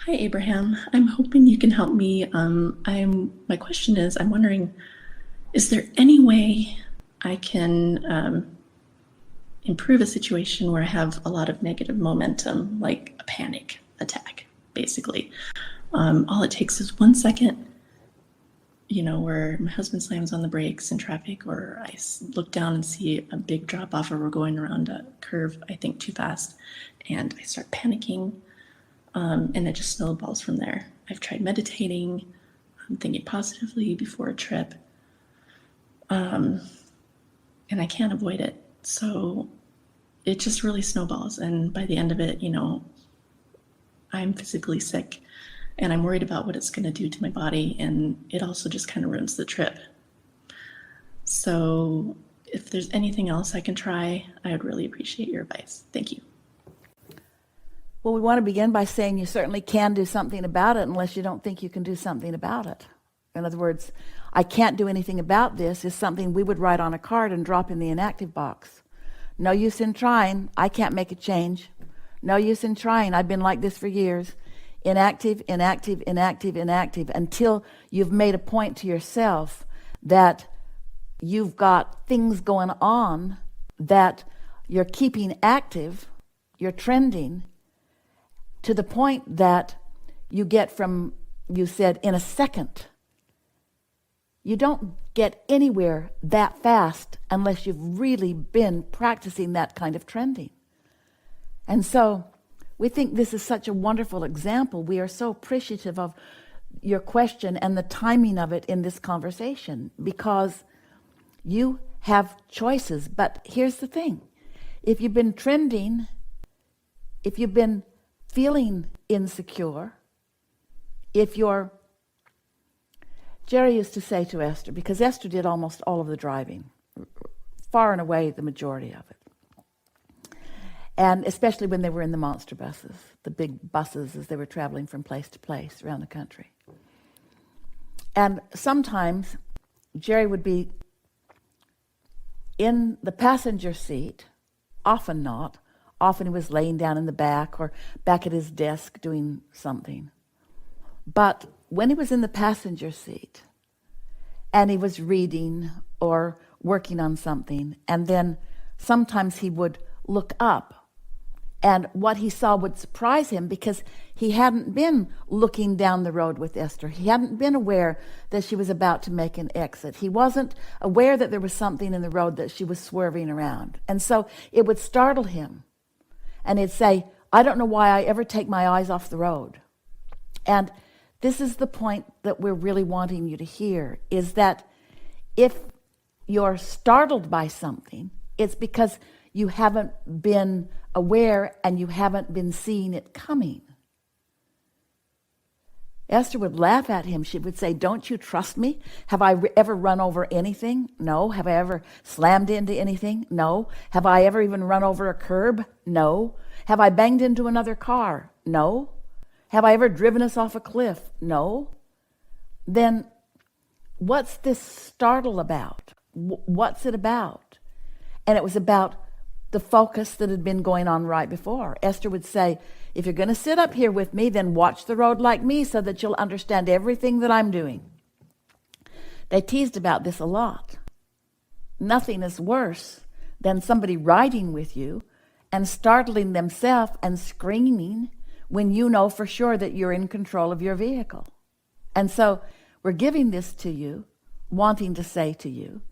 Hi, Abraham. I'm hoping you can help me. My question is, I'm wondering, is there any way I can improve a situation where I have a lot of negative momentum, like a panic attack, basically? All it takes is 1 second, where my husband slams on the brakes in traffic, or I look down and see a big drop off, or we're going around a curve, I think, too fast, and I start panicking, and it just snowballs from there. I've tried meditating, thinking positively before a trip, and I can't avoid it. So it just really snowballs. And by the end of it, I'm physically sick and I'm worried about what it's going to do to my body. And it also just kind of ruins the trip. So if there's anything else I can try, I would really appreciate your advice. Thank you. Well, we want to begin by saying you certainly can do something about it unless you don't think you can do something about it. In other words, I can't do anything about this is something we would write on a card and drop in the inactive box. No use in trying. I can't make a change. No use in trying. I've been like this for years. Inactive, inactive, inactive, inactive, until you've made a point to yourself that you've got things going on that you're keeping active, you're trending, to the point that you get from, you said, in a second. You don't get anywhere that fast unless you've really been practicing that kind of trending. And so we think this is such a wonderful example. We are so appreciative of your question and the timing of it in this conversation because you have choices. But here's the thing. If you've been trending, if you've been feeling insecure, if you're... Jerry used to say to Esther, because Esther did almost all of the driving, far and away the majority of it. And especially when they were in the monster buses, the big buses as they were traveling from place to place around the country. And sometimes Jerry would be in the passenger seat, often not. Often he was laying down in the back or back at his desk doing something. But when he was in the passenger seat and he was reading or working on something, and then sometimes he would look up, and what he saw would surprise him because he hadn't been looking down the road with Esther. He hadn't been aware that she was about to make an exit. He wasn't aware that there was something in the road that she was swerving around. And so it would startle him. And he'd say, I don't know why I ever take my eyes off the road. And this is the point that we're really wanting you to hear, is that if you're startled by something, it's because you haven't been aware and you haven't been seeing it coming. Esther would laugh at him. She would say, don't you trust me? Have I ever run over anything? No. Have I ever slammed into anything? No. Have I ever even run over a curb? No. Have I banged into another car? No. Have I ever driven us off a cliff? No. Then what's this startle about? What's it about? And it was about the focus that had been going on right before. Esther would say, if you're going to sit up here with me, then watch the road like me so that you'll understand everything that I'm doing. They teased about this a lot. Nothing is worse than somebody riding with you and startling themselves and screaming when you know for sure that you're in control of your vehicle. And so we're giving this to you, wanting to say to you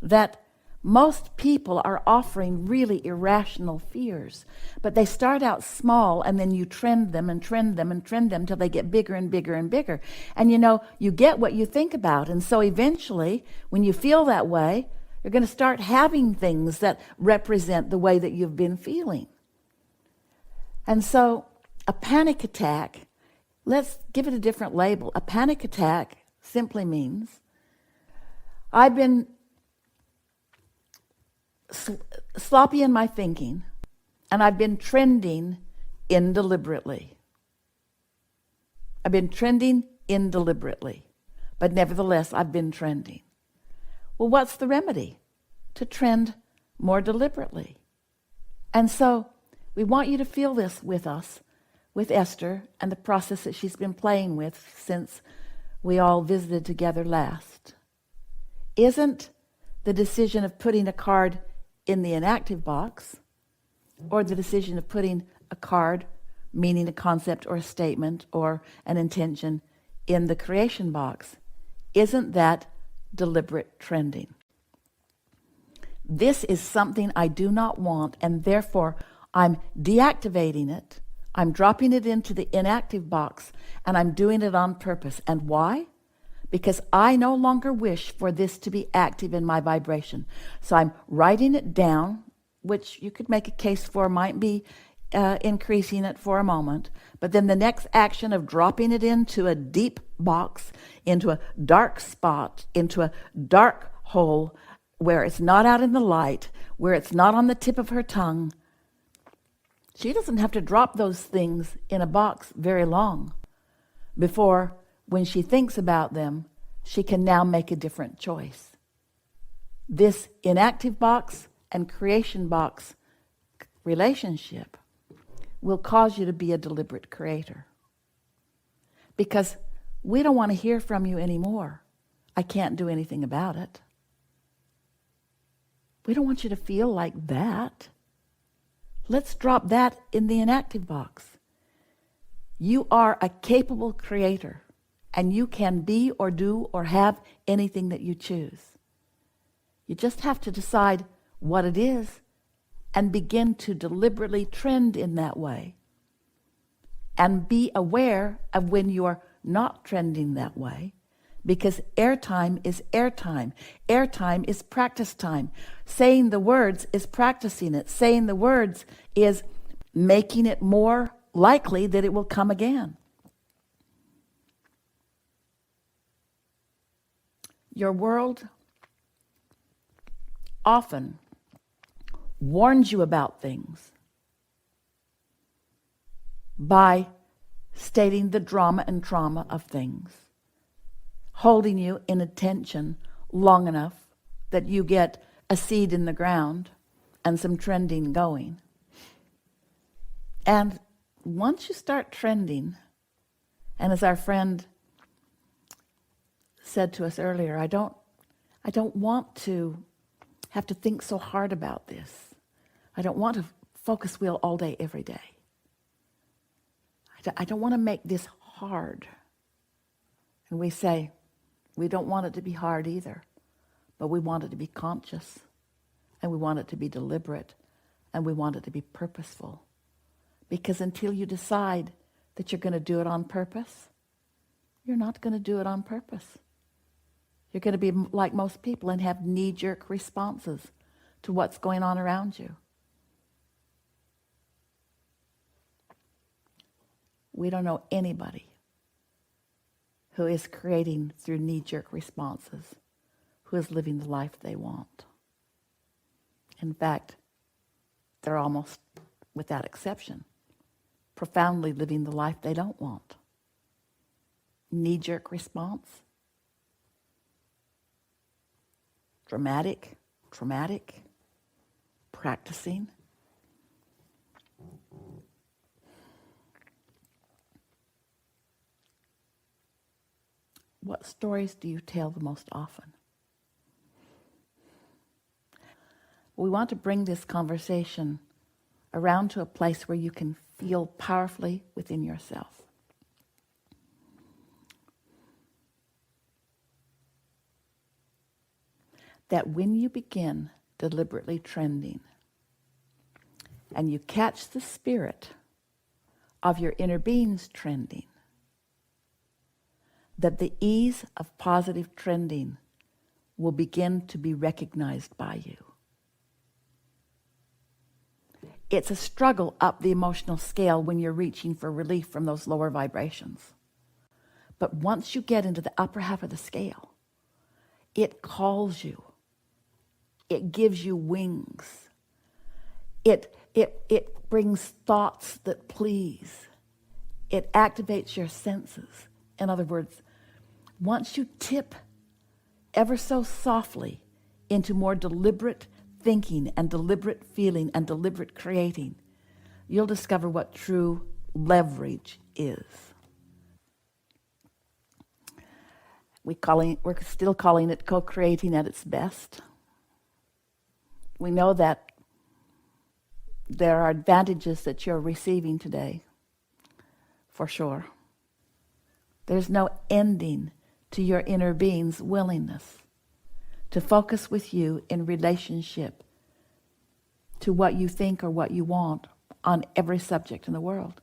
that most people are offering really irrational fears, but they start out small and then you trend them and trend them and trend them till they get bigger and bigger and bigger. And you get what you think about. And so eventually, when you feel that way, you're going to start having things that represent the way that you've been feeling. And so a panic attack, let's give it a different label. A panic attack simply means I've been sloppy in my thinking, and I've been trending indeliberately. I've been trending indeliberately, but nevertheless, I've been trending. Well, what's the remedy? To trend more deliberately. And so we want you to feel this with us with Esther and the process that she's been playing with since we all visited together last. Isn't the decision of putting a card in the inactive box, or the decision of putting a card, meaning a concept or a statement or an intention, in the creation box, isn't that deliberate trending? This is something I do not want, and therefore I'm deactivating it. I'm dropping it into the inactive box, and I'm doing it on purpose. And why? Because I no longer wish for this to be active in my vibration. So I'm writing it down, which you could make a case for might be increasing it for a moment. But then the next action of dropping it into a deep box, into a dark spot, into a dark hole, where it's not out in the light, where it's not on the tip of her tongue. She doesn't have to drop those things in a box very long before, when she thinks about them, she can now make a different choice. This inactive box and creation box relationship will cause you to be a deliberate creator. Because we don't want to hear from you anymore. I can't do anything about it. We don't want you to feel like that. Let's drop that in the inactive box. You are a capable creator, and you can be or do or have anything that you choose. You just have to decide what it is and begin to deliberately trend in that way. And be aware of when you are not trending that way, because airtime is airtime. Airtime is practice time. Saying the words is practicing it. Saying the words is making it more likely that it will come again. Your world often warns you about things by stating the drama and trauma of things, holding you in attention long enough that you get a seed in the ground and some trending going. And once you start trending, and as our friend said to us earlier, I don't want to have to think so hard about this. I don't want to focus wheel all day, every day. I don't want to make this hard. And we say, we don't want it to be hard either, but we want it to be conscious, and we want it to be deliberate, and we want it to be purposeful. Because until you decide that you're going to do it on purpose, you're not going to do it on purpose. You're going to be like most people and have knee-jerk responses to what's going on around you. We don't know anybody who is creating through knee-jerk responses, who is living the life they want. In fact, they're almost, without exception, profoundly living the life they don't want. Knee-jerk response. Dramatic, traumatic, practicing. What stories do you tell the most often? We want to bring this conversation around to a place where you can feel powerfully within yourself. That when you begin deliberately trending and you catch the spirit of your inner beings trending, that the ease of positive trending will begin to be recognized by you. It's a struggle up the emotional scale when you're reaching for relief from those lower vibrations. But once you get into the upper half of the scale, it calls you. It gives you wings. It brings thoughts that please. It activates your senses. In other words, once you tip ever so softly into more deliberate thinking and deliberate feeling and deliberate creating, you'll discover what true leverage is. We're still calling it co-creating at its best. We know that there are advantages that you're receiving today, for sure. There's no ending to your inner being's willingness to focus with you in relationship to what you think or what you want on every subject in the world.